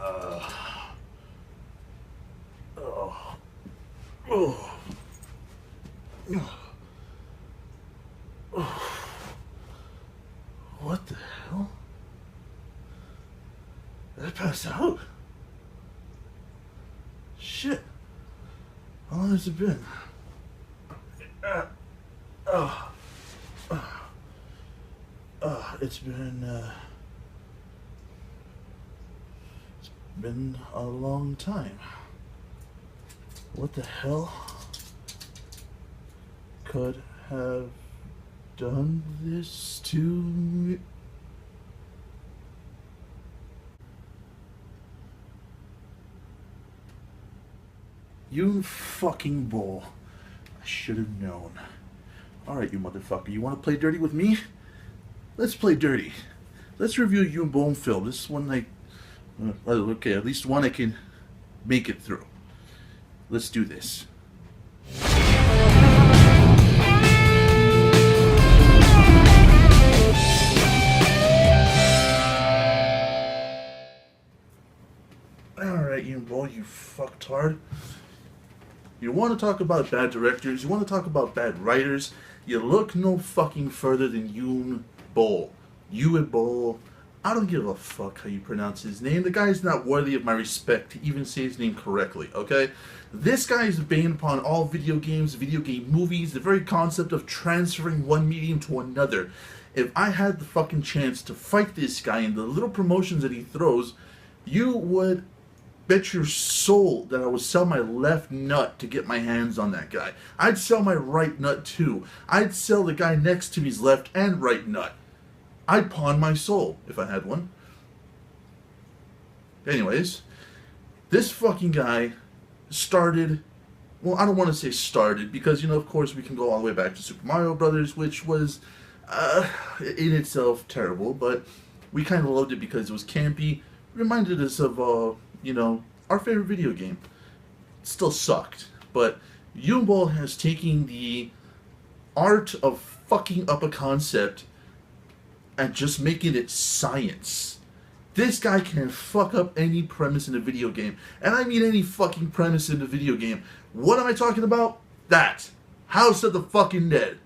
Oh. Oh. Oh. What the hell? Did I pass out? Shit. How long has it been? It's been a long time. What the hell could have done this to me? You fucking bull. I should have known. Alright, you motherfucker. You want to play dirty with me? Let's play dirty. Let's review you and Bone film. This is one okay, at least one I can make it through. Let's do this. Alright, you boy, you fucktard. You want to talk about bad directors, you want to talk about bad writers, you look no fucking further than Yoon Boll. Ewan Boll. I don't give a fuck how you pronounce his name. The guy's not worthy of my respect to even say his name correctly, okay? This guy is banned upon all video games, video game movies, the very concept of transferring one medium to another. If I had the fucking chance to fight this guy and the little promotions that he throws, you would bet your soul that I would sell my left nut to get my hands on that guy. I'd sell my right nut too. I'd sell the guy next to me's left and right nut. I'd pawn my soul if I had one. Anyways, this fucking guy started, well, I don't want to say started, because, you know, of course we can go all the way back to Super Mario Brothers, which was in itself terrible, but we kind of loved it because it was campy, reminded us of, you know, our favorite video game. It still sucked, but Yoon Boll has taken the art of fucking up a concept and just making it science. This guy can fuck up any premise in a video game. And I mean any fucking premise in a video game. What am I talking about? That. House of the fucking Dead.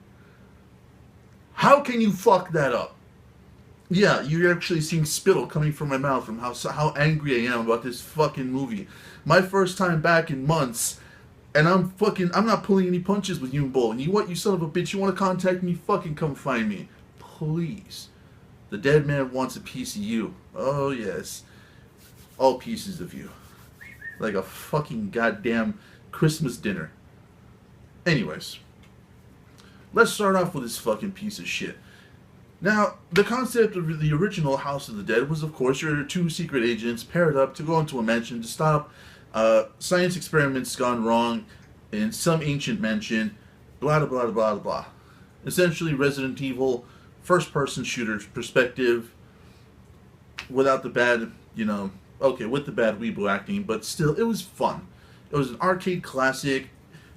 How can you fuck that up? Yeah, you're actually seeing spittle coming from my mouth from how angry I am about this fucking movie. My first time back in months, and I'm not pulling any punches with Yoon Boll. And you what, you son of a bitch, you want to contact me? Fucking come find me. Please. The Deadman wants a piece of you. Oh, yes. All pieces of you. Like a fucking goddamn Christmas dinner. Anyways. Let's start off with this fucking piece of shit. Now, the concept of the original House of the Dead was, of course, your two secret agents paired up to go into a mansion to stop science experiments gone wrong in some ancient mansion. Blah, blah, blah, blah, blah. Essentially, Resident Evil first-person shooter perspective, without the bad, you know, okay, with the bad weeble acting, but still, it was fun. It was an arcade classic,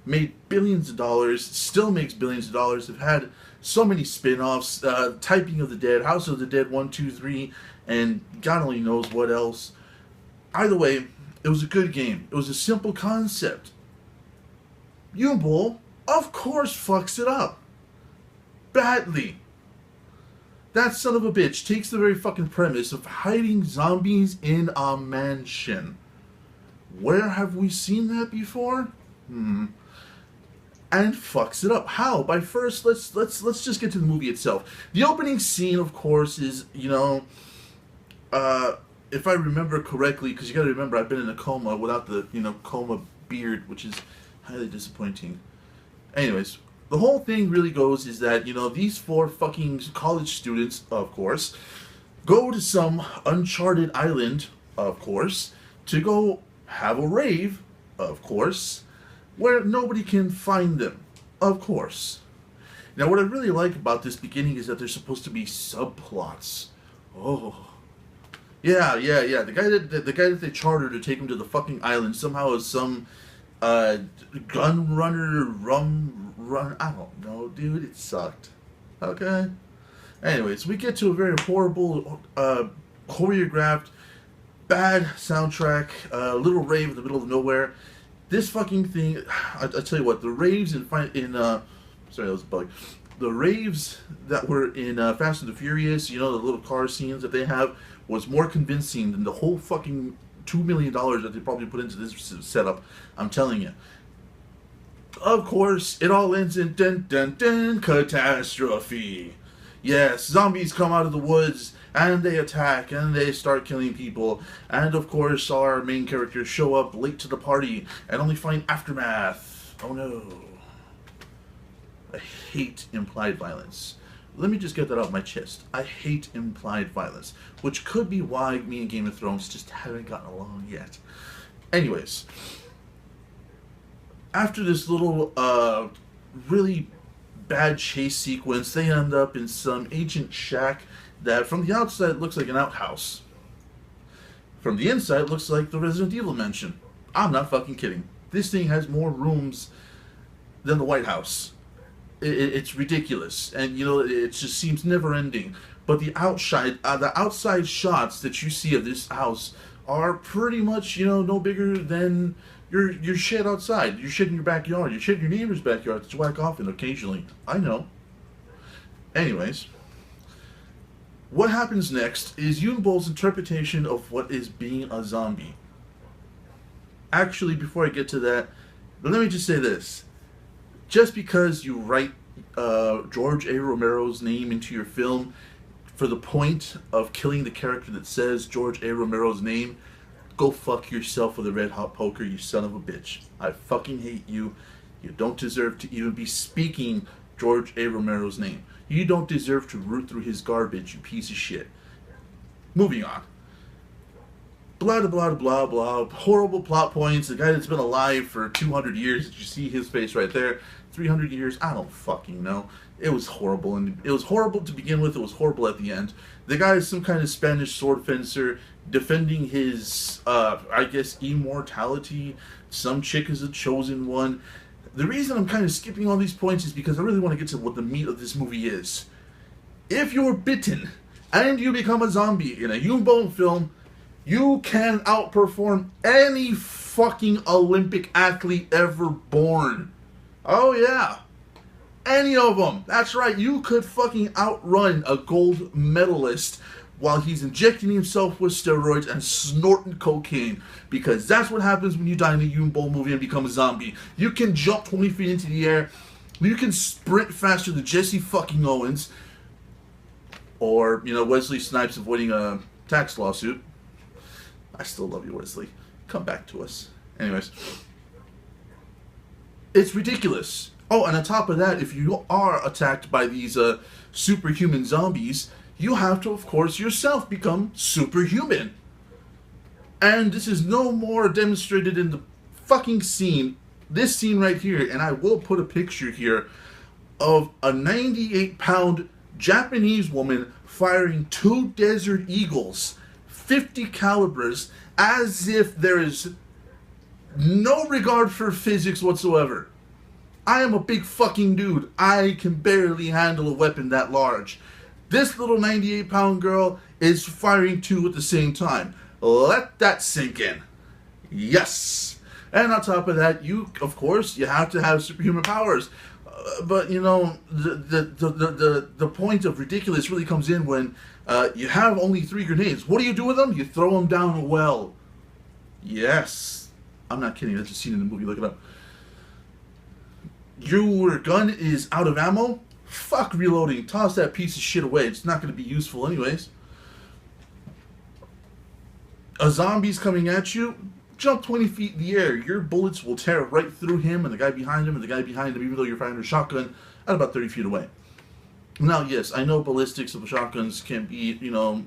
made billions of dollars, still makes billions of dollars. It had so many spin-offs, Typing of the Dead, House of the Dead 1, 2, 3, and God only knows what else. Either way, it was a good game. It was a simple concept. Yoon Boll, of course, fucks it up. Badly. That son of a bitch takes the very fucking premise of hiding zombies in a mansion. Where have we seen that before? And fucks it up. How? By first, let's just get to the movie itself. The opening scene, of course, is, you know, if I remember correctly, because you got to remember I've been in a coma without the, you know, coma beard, which is highly disappointing. Anyways. The whole thing really goes is that, you know, these four fucking college students, of course, go to some uncharted island, of course, to go have a rave, of course, where nobody can find them, of course. Now, what I really like about this beginning is that there's supposed to be subplots. Oh. Yeah. The guy that they chartered to take him to the fucking island somehow is some gun runner, run. I don't know, dude. It sucked. Okay. Anyways, we get to a very horrible, choreographed bad soundtrack, little rave in the middle of nowhere. This fucking thing, I tell you what, the raves sorry, that was a bug. The raves that were in Fast and the Furious, you know, the little car scenes that they have, was more convincing than the whole fucking $2 million that they probably put into this setup. I'm telling you. Of course, it all ends in dun dun dun catastrophe. Yes, zombies come out of the woods and they attack and they start killing people. And of course, our main characters show up late to the party and only find aftermath. Oh no. I hate implied violence. Let me just get that out of my chest. I hate implied violence, which could be why me and Game of Thrones just haven't gotten along yet. Anyways, after this little, really bad chase sequence, they end up in some ancient shack that from the outside looks like an outhouse. From the inside looks like the Resident Evil mansion. I'm not fucking kidding. This thing has more rooms than the White House. It's ridiculous, and you know it just seems never ending. But the outside shots that you see of this house are pretty much, you know, no bigger than your shit outside. Your shit in your backyard. Your shit in your neighbor's backyard that you whack off in occasionally. I know. Anyways, what happens next is Yunbol's interpretation of what is being a zombie. Actually, before I get to that, let me just say this. Just because you write George A. Romero's name into your film for the point of killing the character that says George A. Romero's name, go fuck yourself with a red hot poker, you son of a bitch. I fucking hate you. You don't deserve to even be speaking George A. Romero's name. You don't deserve to root through his garbage, you piece of shit. Moving on. Blah, blah, blah, blah, horrible plot points. The guy that's been alive for 200 years, you see his face right there. 300 years, I don't fucking know. It was horrible, and it was horrible to begin with. It was horrible at the end. The guy is some kind of Spanish sword fencer defending his, I guess, immortality. Some chick is a chosen one. The reason I'm kind of skipping all these points is because I really want to get to what the meat of this movie is. If you're bitten and you become a zombie in a Yunbone film, you can outperform any fucking Olympic athlete ever born. Oh yeah. Any of them. That's right. You could fucking outrun a gold medalist while he's injecting himself with steroids and snorting cocaine. Because that's what happens when you die in a Yunbone movie and become a zombie. You can jump 20 feet into the air. You can sprint faster than Jesse fucking Owens. Or, you know, Wesley Snipes avoiding a tax lawsuit. I still love you, Wesley. Come back to us. Anyways. It's ridiculous. Oh, and on top of that, if you are attacked by these superhuman zombies, you have to, of course, yourself become superhuman. And this is no more demonstrated in the fucking scene. This scene right here, and I will put a picture here of a 98-pound Japanese woman firing 2 Desert Eagles, 50 calibers, as if there is no regard for physics whatsoever. I am a big fucking dude. I can barely handle a weapon that large. This little 98-pound girl is firing 2 at the same time. Let that sink in. Yes. And on top of that, you, of course, you have to have superhuman powers. But, you know, the point of ridiculous really comes in when you have only 3 grenades. What do you do with them? You throw them down a well. Yes. I'm not kidding. That's a scene in the movie. Look it up. Your gun is out of ammo? Fuck reloading. Toss that piece of shit away. It's not going to be useful anyways. A zombie's coming at you? Jump 20 feet in the air. Your bullets will tear right through him and the guy behind him and the guy behind him, even though you're firing a shotgun at about 30 feet away. Now, yes, I know ballistics of shotguns can be, you know,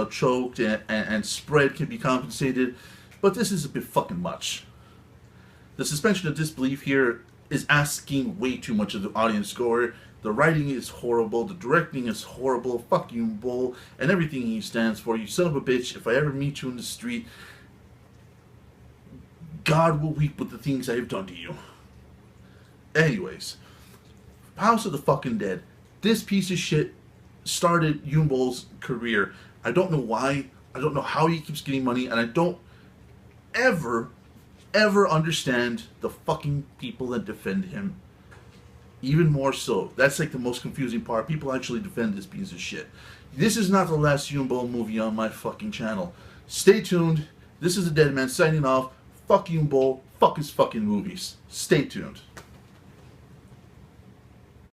choked and spread can be compensated, but this is a bit fucking much. The suspension of disbelief here is asking way too much of the audience score. The writing is horrible, the directing is horrible, fuck you, bull, and everything he stands for. You son of a bitch, if I ever meet you in the street, God will weep with the things I have done to you. Anyways, House of the fucking Dead. This piece of shit started Yunbol's career. I don't know why. I don't know how he keeps getting money, and I don't ever understand the fucking people that defend him. Even more so. That's like the most confusing part. People actually defend this piece of shit. This is not the last Yumbo movie on my fucking channel. Stay tuned. This is the Deadman signing off. Fuck Yumbo. Fuck his fucking movies. Stay tuned.